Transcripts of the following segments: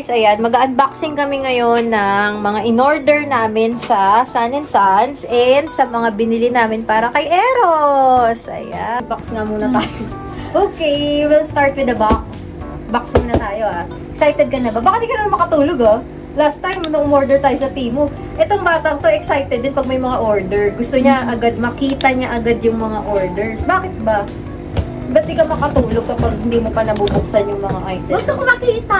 guys, ayan, mag-unboxing kami ngayon ng mga in-order namin sa Sun & Sons and sa mga binili namin para kay Eros. Ayan, box nga muna tayo. Okay, we'll start with the box. Box muna tayo Excited ka na ba? Baka di ka na makatulog Last time, nung umorder tayo sa Temu, itong batang to excited din pag may mga order. Gusto niya agad, makita niya agad yung mga orders. Bakit ba? Ba't di ka makatulog kapag hindi mo pa nabubuksan yung mga items? Gusto ko makita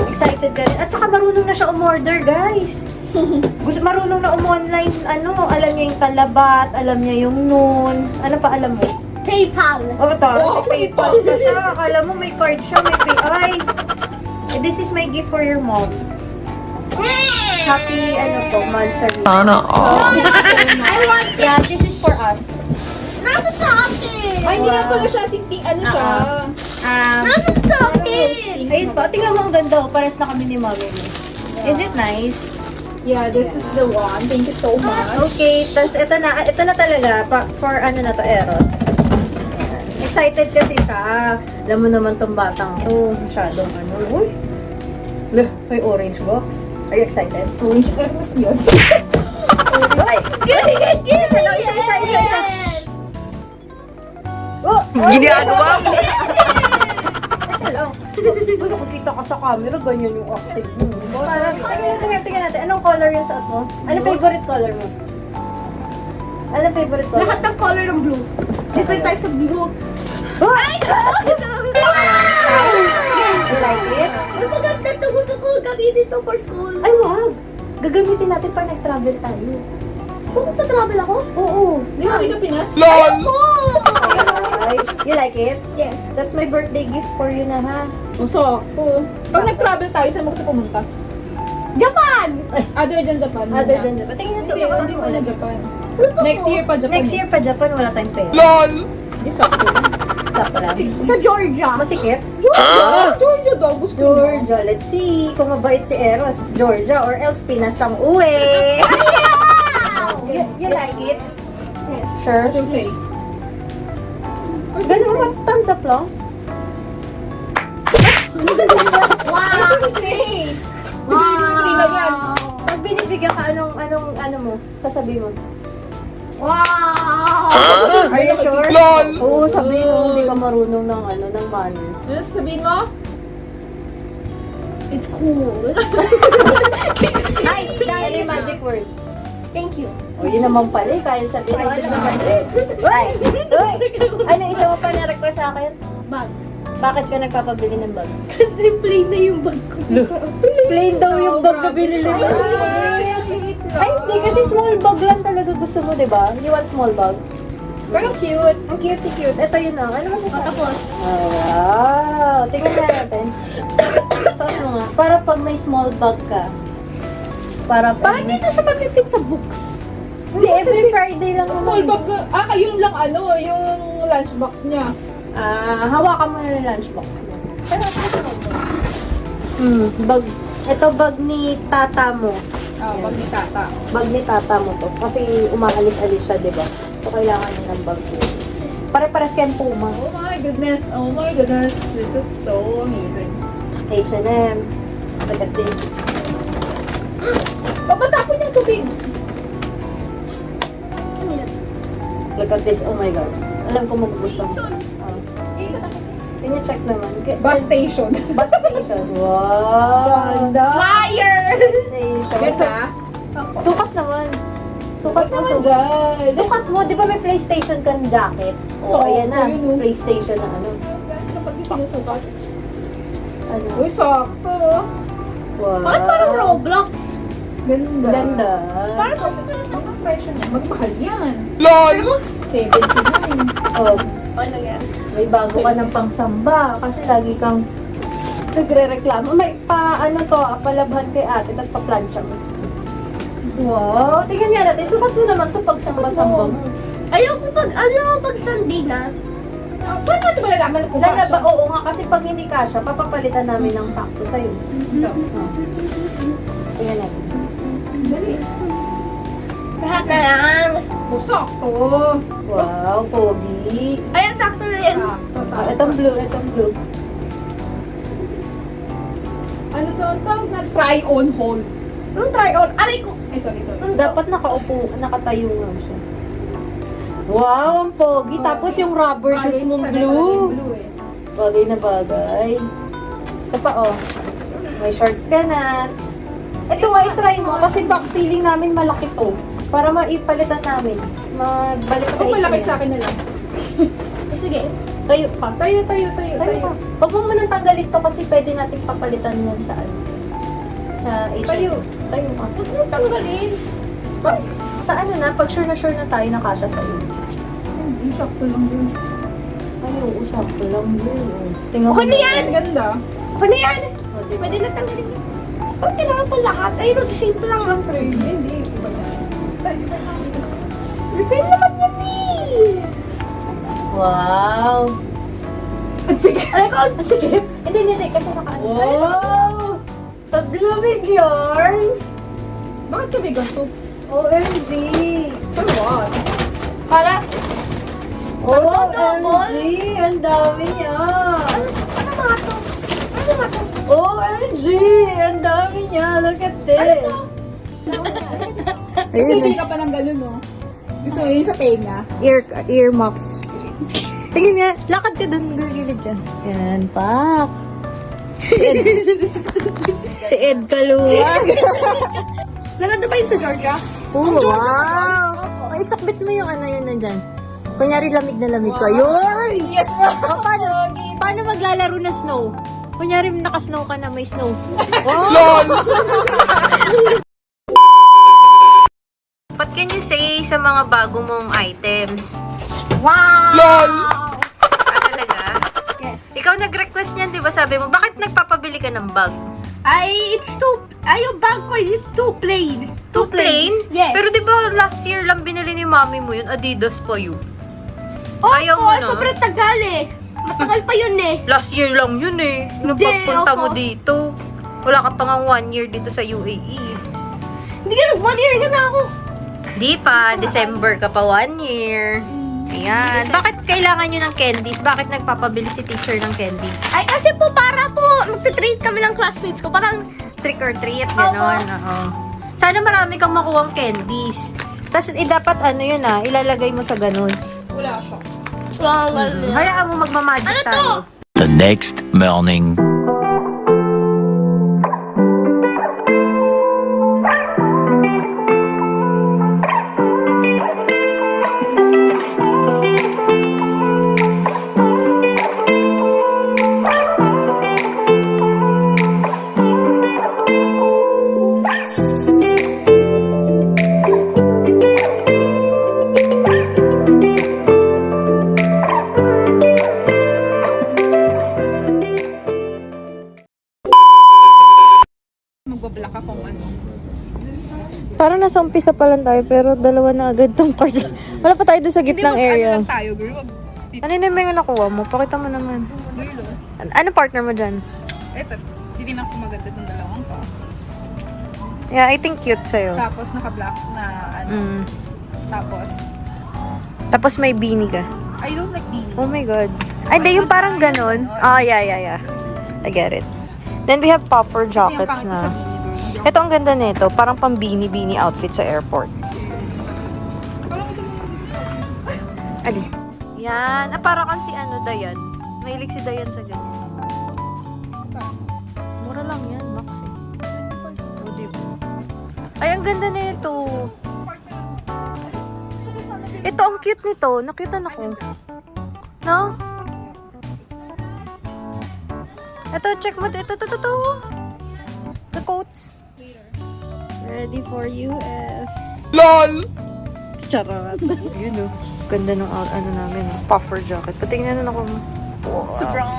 Excited ka rin. At saka marunong na siya umorder, guys. Marunong na online, alam niya yung talabat, alam niya yung noon. Ano pa alam mo? PayPal. PayPal na siya. Akala mo may card siya, may pay. This is my gift for your mom. Happy, monthsary. Sana all. I want it. Yeah, this is for us. Nasa sa akin. Ay, hindi na pala siya. Siya. Nasa sa akin. Ayun pa, tingnan mo ang ganda. Pares na kami ni Mami. Is it nice? Yeah, this is the one. Thank you so much. Okay, tas ito na talaga for na to, Eros. Ayan. Excited kasi siya. Alam mo naman tong batang to, masyadong Uy! Look, may orange box. Are you excited? Orange Hermes yun. Ay! Give me Isa. Oh! Ginagawa mo. Teka lang. Uy, nakikita ka sa camera, ganyan yung acting mo. Parang, tingnan natin. Anong color yung suot mo? Anong favorite color mo? Anong favorite color? Lahat ng color ng blue. Different types of blue. Ay! You like it? Uy, maganda to. Gusto ko gamitin to for school. Ay, wag! Gagamitin natin pag nag-travel tayo. Pumunta travel ako? Oo. Di ba ka Pinas? LOL! Ay, you like it? Yes. That's my birthday gift for you na, ha? O, sakto. Pag nag-travel tayo, saan mo gusto pumunta? Japan! Other than Japan. Other than Japan. Tingnan Hindi, hindi mo na Japan. Gusto Next ko. year pa Japan. Next year pa Japan, wala tayong pera. LOL! Hindi, sakto. Sakto lang. Sa Georgia. Masikip? Georgia daw. Gusto mo. Georgia. Let's see kung mabait si Eros. Georgia or else Pinas ang uwi. You like it? Sure? What you say? Ganun ba? Thumbs up lang? What you say? Bigay na yan. Pag binibigyan ka, ano mo? Kasabi mo? Wow! Are you sure? LOL! Oo, sabi mo, hindi ka marunong ng manners. Ano sabihin mo? It's cool. Ay, ano yung magic word? Thank you. O, yun naman pala eh. Kaya sabihin mo, ano naman eh. Ay! Ano, isa mo pa na-request sa akin? Bag. Bakit ka nagpapabili ng bag? Kasi plain na yung bag ko. Plain daw yung bag na binili mo. Ay, ang liit lang. Ay, hindi. Kasi small bag lang talaga gusto mo, di ba? You want small bag? Pero cute. Ang cute. Ito yun Ano mo sa Tapos, wow! Tingnan na natin. Saan mo nga? Para pag may small bag ka. Para parang dito siya mag-fit sa books. Hindi, every Friday lang Small naman. bag. Yung lang yung lunchbox niya. Hawakan mo na yung lunchbox mo. Bag. Ito bag ni tata mo. Pag ni tata. Bag ni tata mo to. Kasi umaalis-alis siya, di ba? So, kailangan niya ng bag mo. Pare-pares kayong Puma. Oh my goodness. Oh my goodness. This is so amazing. H&M. Look at this. Papatapon yung tubig. Look at this. Oh my God. Alam ko magugustuhan mo. Can you check naman? Bus station. Bus station. Wow! Liar! Station. Yes, ha? Sukat naman. Sukat mo. Naman dyan. Sukat mo. Di ba may PlayStation kang jacket? So, ayan na. yun, oh. PlayStation na Kapag yung sinusukat. Ano? Uy, sakto. Wow. Bakit parang Roblox? Ganda. Ganda. Parang sa presyo niya. Magmahal yan. LOL! 79. Oh, Ano yan? may bago ka ng pangsamba. Kasi lagi kang nagre-reklamo. May palabhan kay ate, tapos pa-plancha mo. Wow. Tingnan nga natin. Sukat mo naman to pag samba-samba mo. Ayoko pag Sunday na. Paano natin malalaman na pumasok? Lalaba, oo nga. Kasi pag hindi kasha, papapalitan namin ng sakto sa'yo. Ito. Tingnan natin. Dali. Lahat na lang. Oh, sakto. Wow, pogi. Ayan, sakto na yan. Sakto, Ah, sakto. itong blue, itong blue. Ano to? Ang tawag na try-on hold. Anong try on? Aray ko. Ay, sorry. Dapat nakatayo nga siya. Wow, ang pogi. Tapos yung rubber shoes mong blue. Blue eh. Bagay na bagay. Ito pa, oh. May shorts ka na. Ito nga, i-try mo. Kasi back feeling namin malaki to. Para maipalitan namin. Magbalik sa Kung malaki H&M. sa akin na lang. Sige. Tayo pa. Tayo. Tayo pa. Huwag mo munang tanggalin to kasi pwede natin papalitan yan sa ano. Sa H&M. Tayo. Tayo pa. Huwag mo tanggalin. Sa ano na, pag sure na tayo na kasha sa'yo. Hindi, sakto lang din. Ay, uusap ko lang yun. Tingnan Okay na yan! Ang ganda. Ano yan? O, diba? Pwede na tanggalin. Pag kailangan pa lahat, ay mag-simple lang lang, pre. Hindi, iba yan. Refill naman yan eh! Wow! At sige. Ay, ko! Sige! Hindi, kasi naka-ano. Wow! Taglamig yarn! Bakit kami ganito? OMG! For what? Para, OMG! Ang dami niya! ano mga to? Ano mga to? OMG! Ang dami niya! Look at this! Kasi hindi ka pa ng ganun, no? Gusto mo yun sa tenga? Ear muffs. Tingin nga, lakad ka dun, gilid ka. Yan, pak. Si Ed Kaluwag. Naganda ba yun sa Georgia? Oh, wow! Ay, isakbit mo yung ano yun nandyan. Kunyari lamig na lamig ka. Yun! Yes! O, paano maglalaro na snow? Kunyari naka-snow ka na, may snow. Oh! What can you say sa mga bago mong items? Wow! Ah, talaga? Yes. Ikaw nag-request niyan, di ba? Sabi mo, bakit nagpapabili ka ng bag? Yung bag ko, it's too plain. Too plain? Yes. Pero di ba last year lang binili ni mami mo yun? Adidas pa yun. Oh, ayaw mo na? sobrang tagal eh. Matagal pa yun eh. Last year lang yun eh. Nung Hindi, pagpunta mo opo. dito. Wala ka pa nga 1 year dito sa UAE. Hindi ka nag 1 year ka na ako. Di pa, December ka pa 1 year. Ayan. Bakit kailangan nyo ng candies? Bakit nagpapabili si teacher ng candy? Ay, kasi po, para po, magte-treat kami ng classmates ko. Parang, Trick or treat, gano'n. Oo. Sana marami kang makuhang candies. Tapos, dapat ano yun ilalagay mo sa ganun. Wala siya. Hayaan mo magmamagic Ano to? tayo. The next morning. Magbablock akong ano. Parang nasa umpisa pa lang tayo, pero dalawa na agad tong card. Wala pa tayo doon sa Hindi, gitnang area. Ano lang tayo, girl. Wag. Ano na yung nakuha mo? Pakita mo naman. Girl, oh. Ano partner mo dyan? Eto, hindi na ako maganda ng dalawang pa. Yeah, I think cute sa'yo. Tapos naka-black na ano. Mm. Tapos, Tapos may beanie ka. I don't like beanie. Oh my God. Ay, di, yung parang ganon. Ah, yeah. I get it. Then we have puffer Kasi yung jackets pangit ko sa na. beanie, girl. Hindi ako- Ito ang ganda nito. Parang pang beanie outfit sa airport. Parang ito Ali. Yan. Ah, parang kan si Dayan. Mahilig si Dayan sa ganyan. Mura lang yan, max eh. Oh, diba? Ay, ang ganda nito. Ito, ang cute nito. Nakutan ako. No? Ito, check mo. Ito. The coats. Ready for US. LOL! Charot. Yun o. Ganda ng ano namin. Puffer jacket. Patingnan na ako. It's brown.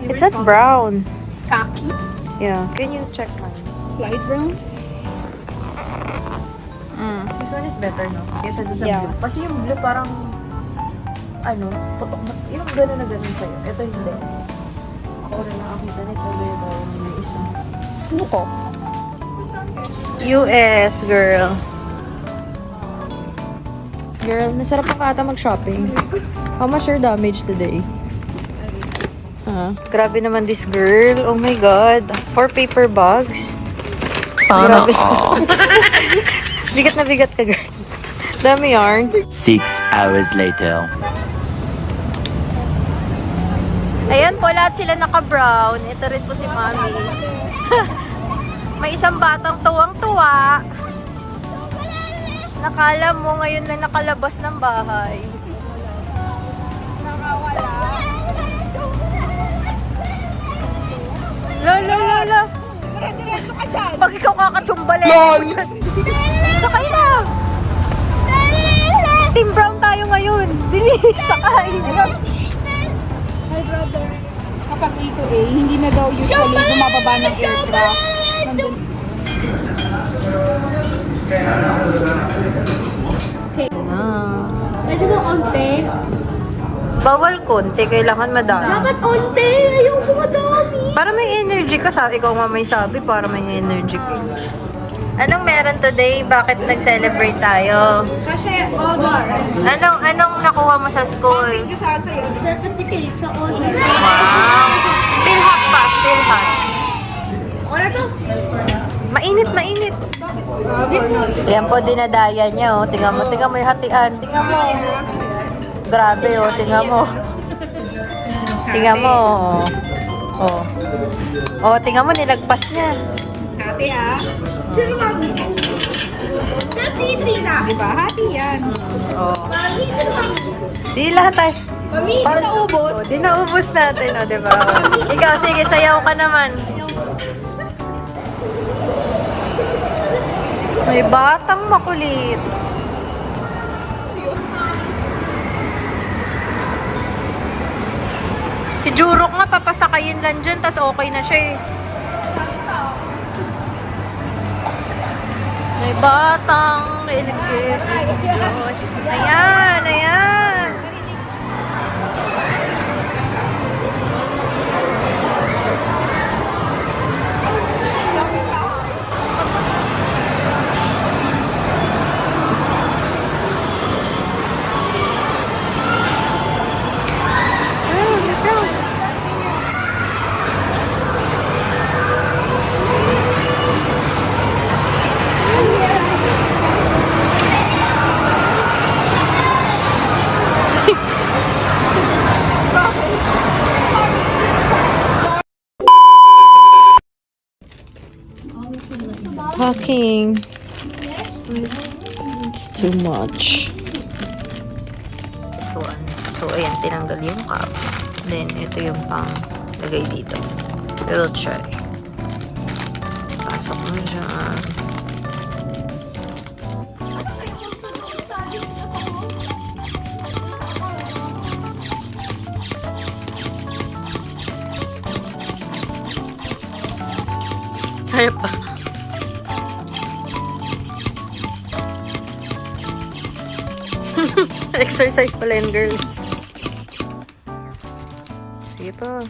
It's not brown. Khaki? Yeah. Can you check mine? Light brown? This one is better, no? Kesa dun sa Yeah. blue. Kasi yung blue parang, putok na, yung gano'n na gano'n sa'yo. Ito hindi. Ako rin nakakita nito. Gaya may isa. Ano ko? US, girl. Girl, masarap pa ata mag-shopping. How much your damage today? Grabe naman this girl. Oh my God. 4 paper bags. Sana Grabe. all. Bigat na bigat ka, girl. Dami yarn. 6 hours later. Ayan po, lahat sila naka-brown. Ito rin po si Mami. May isang batang tuwang-tuwa. Nakala mo ngayon na nakalabas ng bahay. Lola! Diretso ka dyan. Pag ikaw kakatsumbale. LOL! Sakay na! Team Brown tayo ngayon. Bilis, sakay. Hi, brother. Kapag A2A, hindi na daw usually bumababa ng aircraft. Nandun. Pwede mo onte? Bawal konti, kailangan madami. Dapat onte! Ayaw ko madami! Para may energy ka, ikaw nga may sabi, para may energy ka. Anong meron today? Bakit nag-celebrate tayo? Kasi, honor. Anong nakuha mo sa school? Thank you sa sa'yo. Certificate sa honor. Wow! Still hot pa, still hot. Honor to? Mainit. Yan po, dinadaya niya, oh. Tingnan mo yung hatian. Tingnan mo. Grabe, oh. Tingnan mo. Tingnan mo, oh. Oh, tingnan mo, nilagpas niya. Hati ah. Pero mami. 33 na. Diba? Hati yan. Oh. Mami, pero mami. Di lahat tayo. Mami, naubos. Oh, di naubos natin, oh, di ba? Ikaw, sige, sayaw ka naman. May batang makulit. Si Jurok nga, papasakayin lang dyan, tas okay na siya eh. May batang iligid. Ayan. Let's go. Packing. It's too much. This one. So, ayan, tinanggal yung cup. Then, ito yung pang lagay dito. We'll try. Pasok mo dyan. Kaya pa. Exercise pala yun, girl. Sige pa.